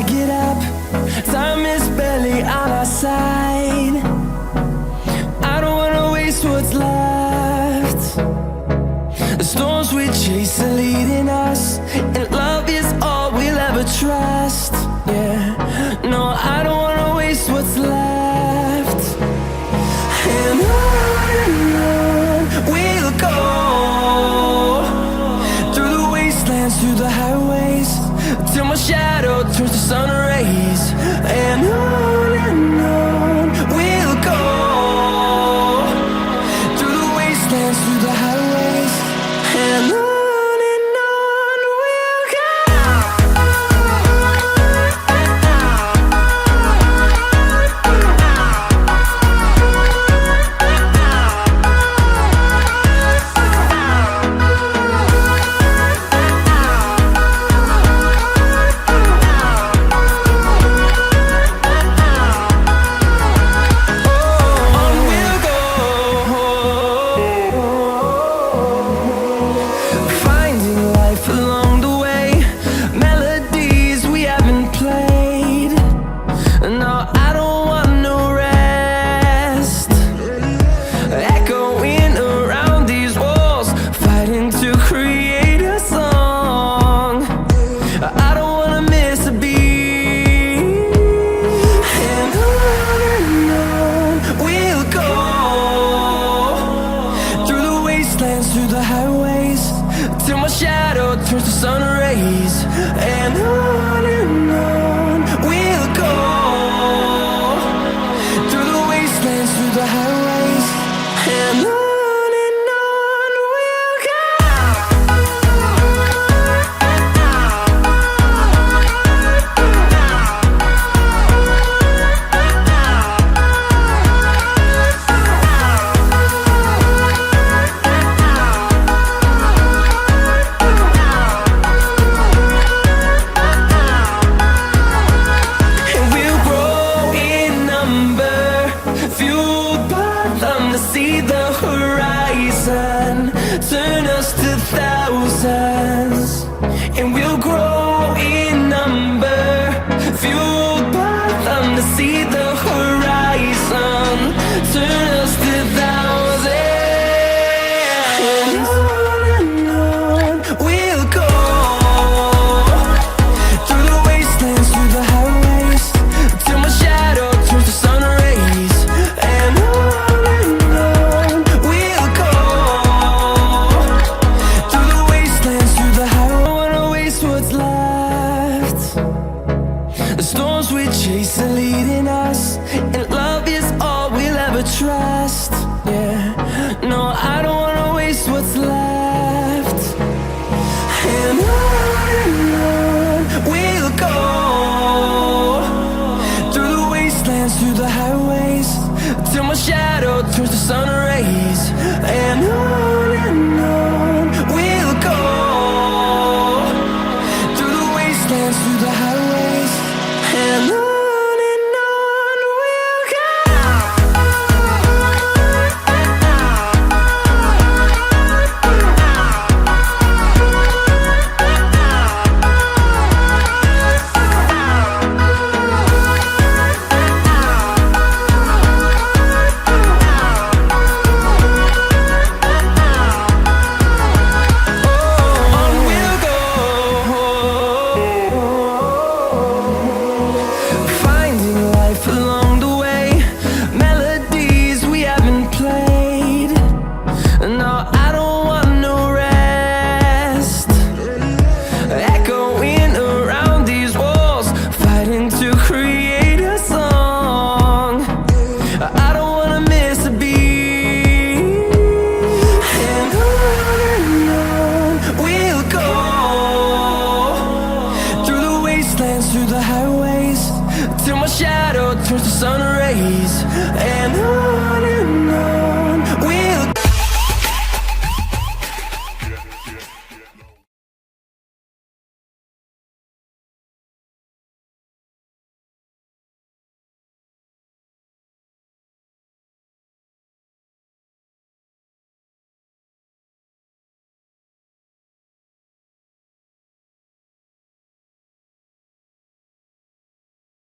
I get up, time is barely on our side. I don't wanna waste what's left. The storms we chase are leading us, and love is all we'll ever trust. Yeah, no, I don't wanna waste what's left. And on we'll go, through the wastelands, through the highways, till my shadow turns to sun rays. And on we'll go, through the wastelands, through the highways, and on. Through the highways, till my shadow turns to sun rays. And on we'll go, through the wastelands, through the highways, and on. See the horizon turn us to thousands, and we'll grow in number, fueled by them. To see the horizon turn us to thousands, and on we'll go, through the wastelands, through the highways, till my shadow turns to sun rays. And we chase are leading us, and love is all we'll ever trust. Yeah, no, I don't wanna waste what's left. And on we'll go, through the wastelands, through the highways, till my shadow turns to sun rays. And on we'll go, through the wastelands, through the highways, and on. Through the highways, till my shadow turns to sun rays. And on